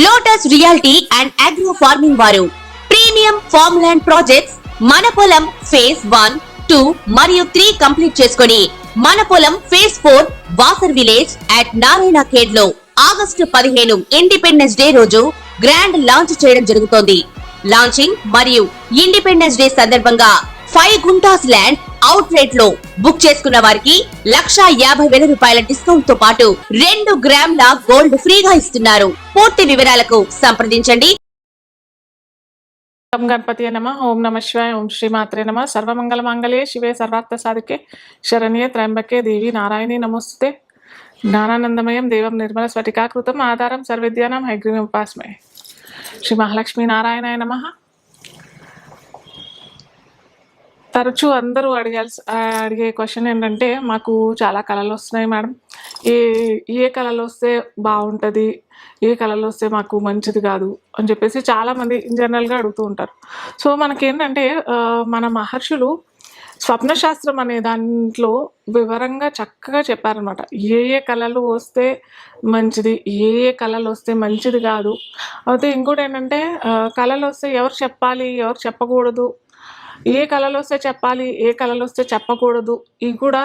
Lotus reality and agro farming వారు premium farm land projects మన పొలం ఫేజ్ 1, 2 మరియు 3 కంప్లీట్ చేసుకొని మన పొలం phase 4 Wasar village at Narayana Khed లో ఆగస్టు 15 ఇండిపెండెన్స్ డే రోజు గ్రాండ్ లాంచ్ చేయడం జరుగుతోంది. లాంచింగ్ మరియు ఇండిపెండెన్స్ డే సందర్భంగా 5 గుంటాస్ ల్యాండ్ అవుట్ రేట్ లో బుక్ చేసుకున్న వారికి 1,50,000 రూపాయల డిస్కౌంట్ తో పాటు 2 గ్రాముల గోల్డ్ ఫ్రీగా ఇస్తున్నారు. పూర్తి వివరాలకు సంప్రదించండి. ఓం గణపతి నమ. ఓం నమ శివాయ. ఓం శ్రీమాత్రే నమ. సర్వమంగళ మంగళే శివే సర్వార్థ సాధికే శరణ్యే త్రయంబకే దేవి నారాయణి నమోస్తుతే. జ్ఞానానందమయం దేవం నిర్మల స్ఫటికాకృతం ఆధారం సర్వవిద్యానాం హయగ్రీవం ఉపాస్మహే. శ్రీ మహాలక్ష్మీ నారాయణాయ నమః. తరచూ అందరూ అడిగే క్వశ్చన్ ఏంటంటే, మాకు చాలా కళలు వస్తున్నాయి మేడం, ఏ కళలు వస్తే బాగుంటుంది, ఏ కళలు వస్తే మాకు మంచిది కాదు అని చెప్పేసి చాలామంది జనరల్గా అడుగుతూ ఉంటారు. సో మనకేంటంటే మన మహర్షులు స్వప్నశాస్త్రం అనే దాంట్లో వివరంగా చక్కగా చెప్పారనమాట. ఏ కళలు వస్తే మంచిది, ఏ కళలు వస్తే మంచిది కాదు. అయితే ఇంకోటి ఏంటంటే, కళలు వస్తే ఎవరు చెప్పాలి, ఎవరు చెప్పకూడదు, ఏ కళలు వస్తే చెప్పాలి, ఏ కళలు వస్తే చెప్పకూడదు, ఇవి కూడా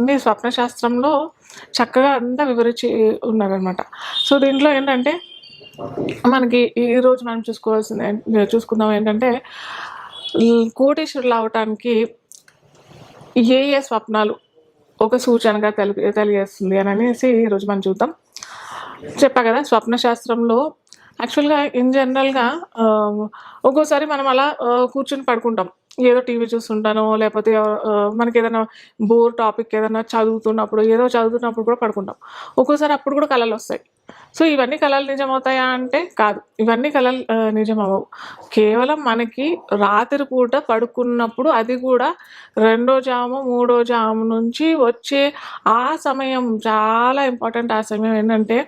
మీ స్వప్నశాస్త్రంలో చక్కగా అంతా వివరించి ఉన్నారనమాట. సో దీంట్లో ఏంటంటే మనకి ఈరోజు మనం చూసుకుందాం ఏంటంటే, కోటీశ్వరులు అవటానికి ఏ స్వప్నాలు ఒక సూచనగా తెలియజేస్తుంది అని అనేసి ఈరోజు మనం చూద్దాం. చెప్పా కదా, స్వప్నశాస్త్రంలో యాక్చువల్గా ఇన్ జనరల్గా ఒక్కోసారి మనం అలా కూర్చొని పడుకుంటాం, ఏదో టీవీ చూస్తుంటానో లేకపోతే మనకి ఏదైనా బోర్ టాపిక్ ఏదైనా చదువుతున్నప్పుడు కూడా పడుకుంటాం. ఒక్కోసారి అప్పుడు కూడా కళలు వస్తాయి. సో ఇవన్నీ కళలు నిజమవుతాయా అంటే కాదు, ఇవన్నీ కళలు నిజం అవ్వవు. కేవలం మనకి రాత్రి పూట పడుకున్నప్పుడు, అది కూడా 2వ జాము 3వ జాము నుంచి వచ్చే ఆ సమయం చాలా ఇంపార్టెంట్. ఆ సమయం ఏంటంటే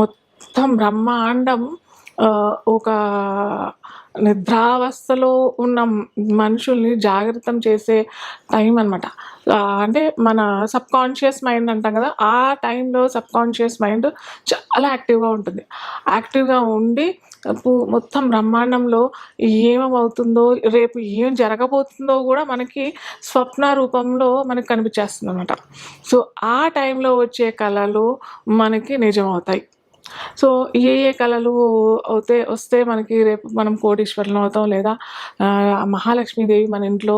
మొత్తం బ్రహ్మాండం ఒక నిద్రావస్థలో ఉన్న మనుషుల్ని జాగ్రత్తం చేసే టైం అనమాట. అంటే మన సబ్కాన్షియస్ మైండ్ అంటాం కదా, ఆ టైంలో సబ్కాన్షియస్ మైండ్ చాలా యాక్టివ్గా ఉంటుంది. యాక్టివ్గా ఉండి మొత్తం బ్రహ్మాండంలో ఏమవుతుందో, రేపు ఏం జరగబోతుందో కూడా మనకి స్వప్న రూపంలో మనకి కనిపించేస్తుంది అనమాట. సో ఆ టైంలో వచ్చే కళలు మనకి నిజమవుతాయి. సో ఏ కళలు వస్తే మనకి రేపు మనం కోటీశ్వరులు అవుతాం, లేదా మహాలక్ష్మీదేవి మన ఇంట్లో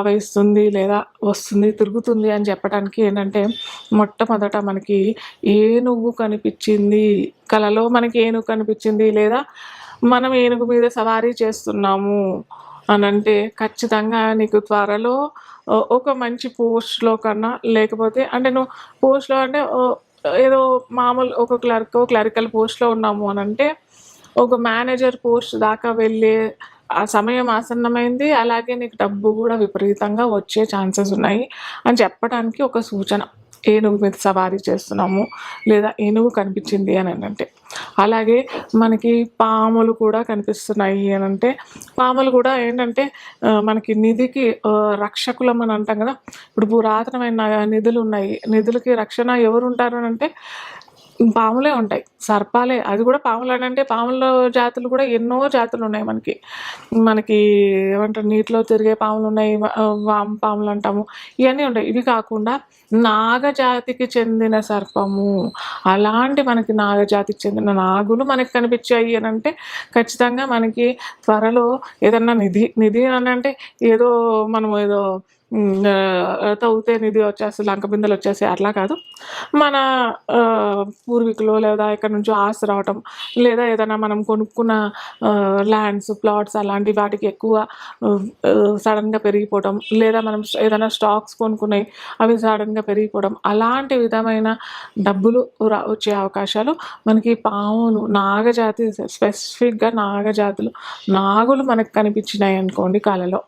వేస్తుంది, లేదా వస్తుంది, తిరుగుతుంది అని చెప్పడానికి ఏంటంటే, మొట్టమొదట మనకి ఏనుగు కనిపించింది, కళలో మనకి ఏనుగు కనిపించింది, లేదా మనం ఏనుగు మీద సవారీ చేస్తున్నాము అని అంటే ఖచ్చితంగా నీకు త్వరలో ఒక మంచి పోస్ట్లో కన్నా, లేకపోతే అంటే నువ్వు పోస్ట్లో అంటే ఏదో మామూలు ఒక క్లరికల్ పోస్ట్లో ఉన్నాము అని అంటే, ఒక మేనేజర్ పోస్ట్ దాకా వెళ్ళే ఆ సమయం ఆసన్నమైంది. అలాగే నీకు డబ్బు కూడా విపరీతంగా వచ్చే ఛాన్సెస్ ఉన్నాయి అని చెప్పడానికి ఒక సూచన. ఏనుగు మీద సవారీ చేస్తున్నాము, లేదా ఏనుగు కనిపించింది అని అంటే. అలాగే మనకి పాములు కూడా కనిపిస్తున్నాయి అని అంటే, పాములు కూడా ఏంటంటే మనకి నిధికి రక్షకులం అని అంటాం కదా. ఇప్పుడు పురాతనమైన నిధులు ఉన్నాయి, నిధులకి రక్షణ ఎవరు ఉంటారు అని అంటే పాములే ఉంటాయి, సర్పాలే. అది కూడా పాములు అని అంటే పాముల జాతులు కూడా ఎన్నో జాతులు ఉన్నాయి మనకి ఏమంటారు, నీటిలో తిరిగే పాములు ఉన్నాయి, వామ్ పాములు అంటాము, ఇవన్నీ ఉంటాయి. ఇవి కాకుండా నాగజాతికి చెందిన సర్పము, అలాంటి మనకి నాగజాతికి చెందిన నాగులు మనకి కనిపించాయి అని అంటే ఖచ్చితంగా మనకి త్వరలో ఏదన్నా నిధి అని అంటే ఏదో మనం ఏదో తవ్వుతే నిధి వచ్చేసి లంక బిందెలు వచ్చేసి అట్లా కాదు. మన పూర్వీకులు లేదా ఎక్కడి నుంచో ఆస్తి రావటం, లేదా ఏదైనా మనం కొనుక్కున్న ల్యాండ్స్, ప్లాట్స్ అలాంటి వాటికి ఎక్కువ సడన్గా పెరిగిపోవడం, లేదా మనం ఏదైనా స్టాక్స్ కొనుక్కున్నాయి అవి సడన్గా పెరిగిపోవడం, అలాంటి విధమైన డబ్బులు వచ్చే అవకాశాలు మనకి పాములు, నాగజాతి, స్పెసిఫిక్గా నాగజాతులు, నాగులు మనకు కనిపించినాయి అనుకోండి కళలో.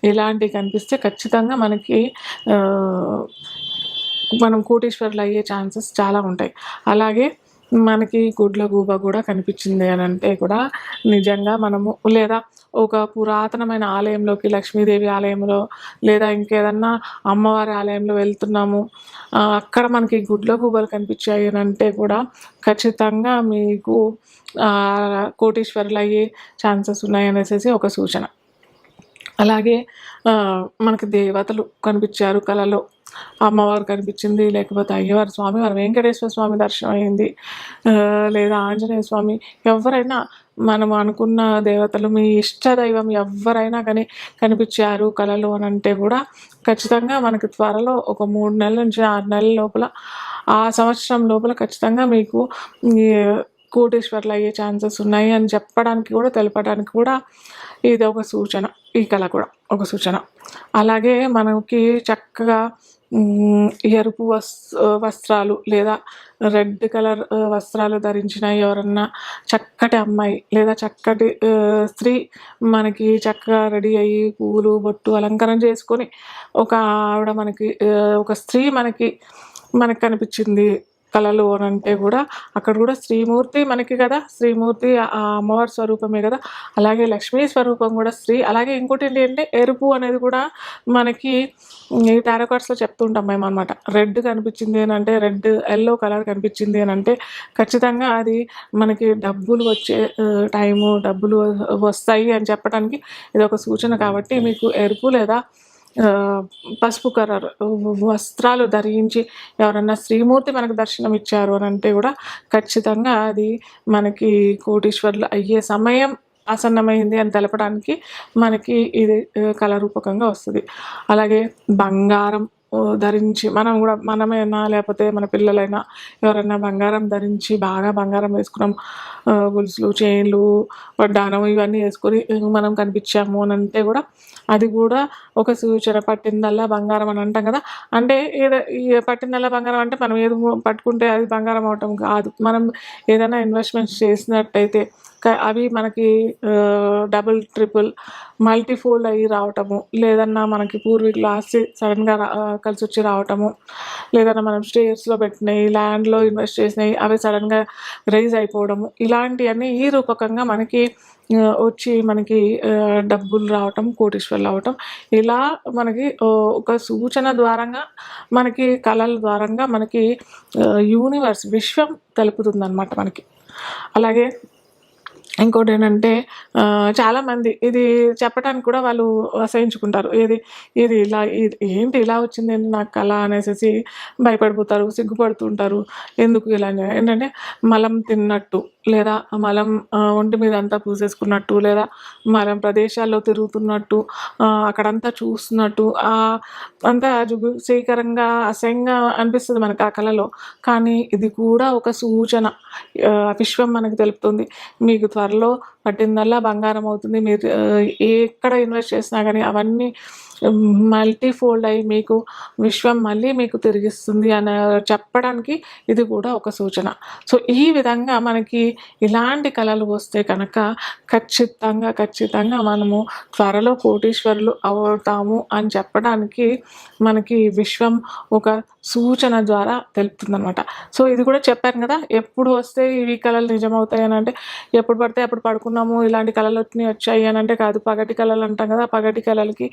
ఇలాంటివి కనిపిస్తే ఖచ్చితంగా మనకి మనం కోటీశ్వరులు అయ్యే ఛాన్సెస్ చాలా ఉంటాయి. అలాగే మనకి గుడ్లగూబ కూడా కనిపించింది అని అంటే కూడా నిజంగా మనము లేదా ఒక పురాతనమైన ఆలయంలోకి లక్ష్మీదేవి ఆలయంలో లేదా ఇంకేదన్నా అమ్మవారి ఆలయంలో వెళ్తున్నాము, అక్కడ మనకి గుడ్లగూబలు కనిపించాయి అని అంటే కూడా ఖచ్చితంగా మీకు కోటీశ్వరులు అయ్యే ఛాన్సెస్ ఉన్నాయనేసి ఒక సూచన. అలాగే మనకి దేవతలు కనిపించారు కలలో, అమ్మవారు కనిపించింది, లేకపోతే అయ్యవారి స్వామివారు వెంకటేశ్వర స్వామి దర్శనం అయింది, లేదా ఆంజనేయ స్వామి, ఎవరైనా మనం అనుకున్న దేవతలు మీ ఇష్ట దైవం ఎవరైనా కానీ కనిపించారు కలలో అని అంటే కూడా ఖచ్చితంగా మనకి త్వరలో ఒక 3 నెలల నుంచి 6 నెలల లోపల, ఆ సంవత్సరం లోపల ఖచ్చితంగా మీకు ఈ కోటీశ్వర్లు అయ్యే ఛాన్సెస్ ఉన్నాయి అని చెప్పడానికి కూడా తెలపడానికి కూడా ఇది ఒక సూచన. ఈ కళ కూడా ఒక సూచన. అలాగే మనకి చక్కగా ఎరుపు వస్త్రాలు లేదా రెడ్ కలర్ వస్త్రాలు ధరించిన ఎవరన్నా చక్కటి అమ్మాయి లేదా చక్కటి స్త్రీ మనకి చక్కగా రెడీ అయ్యి పువ్వులు బొట్టు అలంకరణ చేసుకొని ఒక ఆవిడ మనకి ఒక స్త్రీ మనకి కనిపించింది కళలు అని అంటే కూడా అక్కడ కూడా శ్రీమూర్తి మనకి కదా, శ్రీమూర్తి ఆ అమ్మవారి స్వరూపమే కదా. అలాగే లక్ష్మీ స్వరూపం కూడా స్త్రీ. అలాగే ఇంకోటి ఏంటి అంటే ఎరుపు అనేది కూడా మనకి ఈ టారో కార్డ్స్లో చెప్తుంటాం మేము అనమాట. రెడ్ కనిపించింది అని అంటే, రెడ్ ఎల్లో కలర్ కనిపించింది అని అంటే ఖచ్చితంగా అది మనకి డబ్బులు వచ్చే టైము, డబ్బులు వస్తాయి అని చెప్పడానికి ఇది ఒక సూచన. కాబట్టి మీకు ఎరుపు లేదా పసుపు కలర్ వస్త్రాలు ధరించి ఎవరన్నా శ్రీమూర్తి మనకు దర్శనం ఇచ్చారు అని అంటే కూడా ఖచ్చితంగా అది మనకి కోటీశ్వర్లు అయ్యే సమయం ఆసన్నమైంది అని తెలపడానికి మనకి ఇది కళారూపకంగా వస్తుంది. అలాగే బంగారం ధరించి మనం కూడా, మనమైనా లేకపోతే మన పిల్లలైనా ఎవరైనా బంగారం ధరించి బాగా బంగారం వేసుకున్నాం, గొలుసులు, చైన్లు, వడ్డానం ఇవన్నీ వేసుకొని మనం కనిపించాము అని అంటే కూడా అది కూడా ఒక సూచన. పట్టిందల్లా బంగారం అని అంటాం కదా. అంటే ఈ పట్టిందల్లా బంగారం అంటే మనం ఏది పట్టుకుంటే అది బంగారం అవటం కాదు. మనం ఏదైనా ఇన్వెస్ట్మెంట్స్ చేసినట్టయితే అవి మనకి డబుల్ ట్రిపుల్ మల్టీఫోల్డ్ అయ్యి రావటము, లేదన్నా మనకి పూర్వీకులు ఆస్తి సడన్గా కలిసి వచ్చి రావటము, లేదన్నా మనం షేర్స్లో పెట్టినవి, ల్యాండ్లో ఇన్వెస్ట్ చేసినవి అవి సడన్గా రైజ్ అయిపోవడము, ఇలాంటివన్నీ ఈ రూపకంగా మనకి వచ్చి మనకి డబ్బులు రావటం, కోటీశ్వర్లు అవటం, ఇలా మనకి ఒక సూచన ద్వారంగా మనకి కళల ద్వారంగా మనకి యూనివర్స్ విశ్వం తెలుపుతుందన్నమాట మనకి. అలాగే ఇంకోటి ఏంటంటే చాలామంది ఇది చెప్పడానికి కూడా వాళ్ళు అసహించుకుంటారు. ఇది ఇలా ఏంటి ఇలా వచ్చింది నాకు కళ అనేసి భయపడిపోతారు, సిగ్గుపడుతుంటారు. ఎందుకు ఇలా ఏంటంటే మలం తిన్నట్టు, లేదా మలం ఒంటి మీద అంతా పూసేసుకున్నట్టు, లేదా మలం ప్రదేశాల్లో తిరుగుతున్నట్టు, అక్కడంతా చూస్తున్నట్టు, అంతా జుగుప్సీకరంగా అసహ్యంగా అనిపిస్తుంది మనకు ఆ కళలో. కానీ ఇది కూడా ఒక సూచన. విశ్వం మనకు తెలుపుతుంది మీకు త్వరలో పట్టిందల్లా బంగారం అవుతుంది. మీరు ఎక్కడ ఇన్వెస్ట్ చేసినా కానీ అవన్నీ మల్టీఫోల్డ్ అయ్యి మీకు విశ్వం మళ్ళీ మీకు తిరిగిస్తుంది అని చెప్పడానికి ఇది కూడా ఒక సూచన. సో ఈ విధంగా మనకి ఇలాంటి కళలు వస్తే కనుక ఖచ్చితంగా మనము త్వరలో కోటీశ్వరులు అవుతాము అని చెప్పడానికి మనకి విశ్వం ఒక సూచన ద్వారా తెలుపుతుందన్నమాట. సో ఇది కూడా చెప్పాను కదా, ఎప్పుడు వస్తే ఇవి కళలు నిజమవుతాయి అని అంటే ఎప్పుడు పడితే అప్పుడు పడుకున్నాము ఇలాంటి కళలు వచ్చాయి అని అంటే కాదు. పగటి కళలు అంటాం కదా, పగటి కళలకి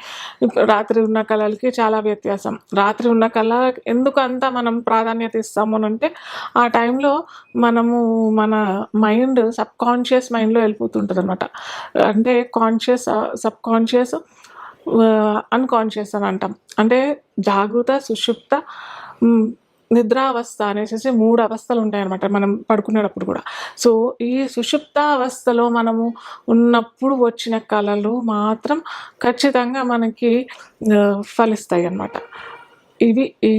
రాత్రి ఉన్న కళలకి చాలా వ్యత్యాసం. రాత్రి ఉన్న కళ ఎందుకు అంతా మనం ప్రాధాన్యత ఇస్తాము అని అంటే ఆ టైంలో మనము మన మైండ్ సబ్కాన్షియస్ మైండ్లో వెళ్ళిపోతుంటుంది అనమాట. అంటే కాన్షియస్, సబ్కాన్షియస్, అన్కాన్షియస్ అని అంటాం. అంటే జాగృత, సుషుప్త, నిద్రావస్థ అనేసి 3 అవస్థలు ఉంటాయన్నమాట మనం పడుకునేటప్పుడు కూడా. సో ఈ సుషుప్త అవస్థలో మనము ఉన్నప్పుడు వచ్చిన కళలు మాత్రం ఖచ్చితంగా మనకి ఫలిస్తాయి అన్నమాట. ఇవి ఈ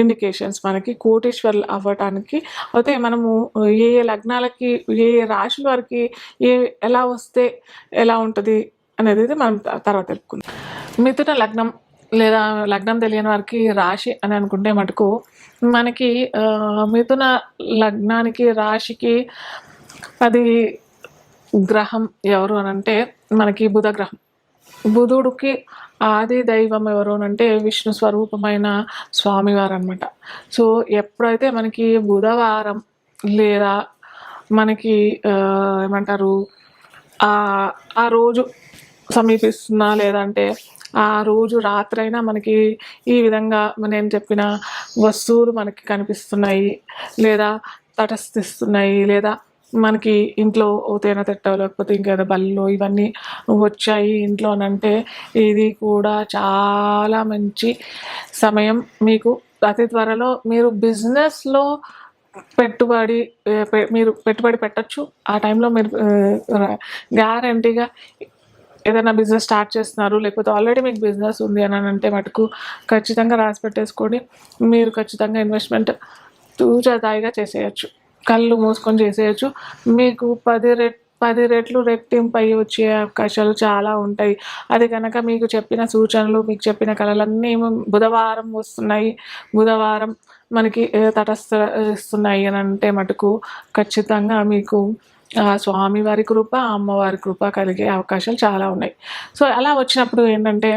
ఇండికేషన్స్ మనకి కోటీశ్వర్లు అవ్వటానికి. అయితే మనము ఏ లగ్నాలకి, ఏ రాశుల వారికి ఎలా వస్తే ఎలా ఉంటుంది అనేది మనం తర్వాత తెలుపుకుందాం. మిథున లగ్నం లేదా లగ్నం తెలియని వారికి రాశి అని అనుకుంటే మటుకు మనకి మిథున లగ్నానికి రాశికి అది గ్రహం ఎవరు అని అంటే మనకి బుధ గ్రహం. బుధుడికి ఆది దైవం ఎవరు అనంటే విష్ణు స్వరూపమైన స్వామివారనమాట. సో, ఎప్పుడైతే మనకి బుధవారం లేదా మనకి ఏమంటారు ఆ రోజు సమీపిస్తున్నా లేదంటే ఆ రోజు రాత్రైనా మనకి ఈ విధంగా నేను చెప్పిన వస్తువులు మనకి కనిపిస్తున్నాయి, లేదా తటస్థిస్తున్నాయి, లేదా మనకి ఇంట్లో ఓ తేనె తిట్టో లేకపోతే ఇంకేదో బల్లులు ఇవన్నీ వచ్చాయి ఇంట్లో అనంటే ఇది కూడా చాలా మంచి సమయం. మీకు అతి త్వరలో మీరు బిజినెస్లో పెట్టుబడి మీరు పెట్టుబడి పెట్టచ్చు. ఆ టైంలో మీరు గ్యారంటీగా ఏదైనా బిజినెస్ స్టార్ట్ చేస్తున్నారు, లేకపోతే ఆల్రెడీ మీకు బిజినెస్ ఉంది అని అంటే మటుకు ఖచ్చితంగా రాసి పెట్టేసుకోండి. మీరు ఖచ్చితంగా ఇన్వెస్ట్మెంట్ తూచదాయిగా చేసేయచ్చు, కళ్ళు మూసుకొని చేసేయచ్చు. మీకు 10 రెట్లు రెట్టింపు అయ్యి వచ్చే అవకాశాలు చాలా ఉంటాయి. అది కనుక మీకు చెప్పిన సూచనలు, మీకు చెప్పిన కళలన్నీ బుధవారం వస్తున్నాయి, బుధవారం మనకి తటస్థిస్తున్నాయి అని అంటే మటుకు ఖచ్చితంగా మీకు స్వామివారి కృప, అమ్మవారి కృప కలిగే అవకాశాలు చాలా ఉన్నాయి. సో, అలా వచ్చినప్పుడు ఏంటంటే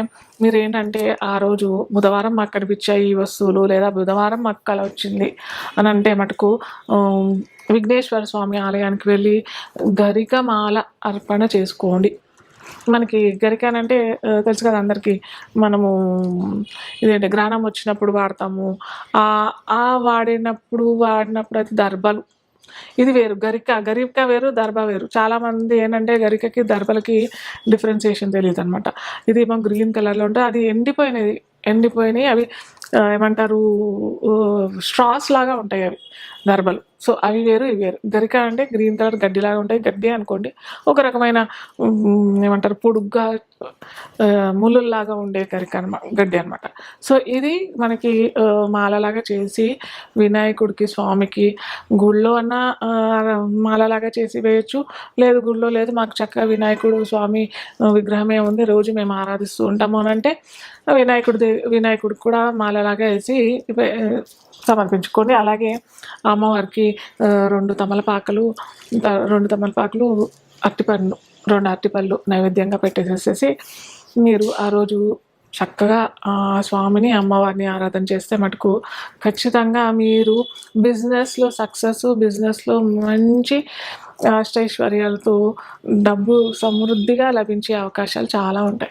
మీరేంటంటే ఆ రోజు బుధవారం మాకు కనిపించాయి ఈ వస్తువులు, లేదా బుధవారం మాకు కల వచ్చింది అని అంటే మటుకు విఘ్నేశ్వర స్వామి ఆలయానికి వెళ్ళి గరికమాల అర్పణ చేసుకోండి. మనకి గరిక అనంటే తెలుసు కదా అందరికీ. మనము ఇదేంటి గ్రహణం వచ్చినప్పుడు వాడతాము. వాడినప్పుడు అది దర్భలు. ఇది వేరు. గరిక వేరు, దర్భ వేరు. చాలామంది ఏంటంటే గరికకి దర్భలకి డిఫరెన్సియేషన్ తెలియదనమాట. ఇదేమో గ్రీన్ కలర్లో ఉంటే అది ఎండిపోయినాయి అవి ఏమంటారు స్ట్రాస్ లాగా ఉంటాయి అవి దర్భలు. సో, అవి వేరు, ఇవి వేరు. గరిక అంటే గ్రీన్ కలర్ గడ్డిలాగా ఉంటాయి. గడ్డి అనుకోండి, ఒక రకమైన ఏమంటారు పొడుగ్గా ముళ్ళుల్లాగా ఉండే గడ్డి అనమాట. సో, ఇది మనకి మాలలాగా చేసి వినాయకుడికి, స్వామికి గుళ్ళో అన్న మాలలాగా చేసి వేయచ్చు. లేదు గుళ్ళో లేదు, మాకు చక్కగా వినాయకుడు స్వామి విగ్రహమే ఉంది, రోజు మేము ఆరాధిస్తూ ఉంటాము అని అంటే వినాయకుడికి కూడా మాలలాగా వేసి సమర్పించుకోండి. అలాగే అమ్మవారికి 2 తమలపాకులు అరటిపండు 2 అరటిపళ్ళు నైవేద్యంగా పెట్టేసేసి మీరు ఆ రోజు చక్కగా స్వామిని, అమ్మవారిని ఆరాధన చేస్తే మటుకు ఖచ్చితంగా మీరు బిజినెస్లో సక్సెస్, బిజినెస్లో మంచి అష్టైశ్వర్యాలతో డబ్బు సమృద్ధిగా లభించే అవకాశాలు చాలా ఉంటాయి.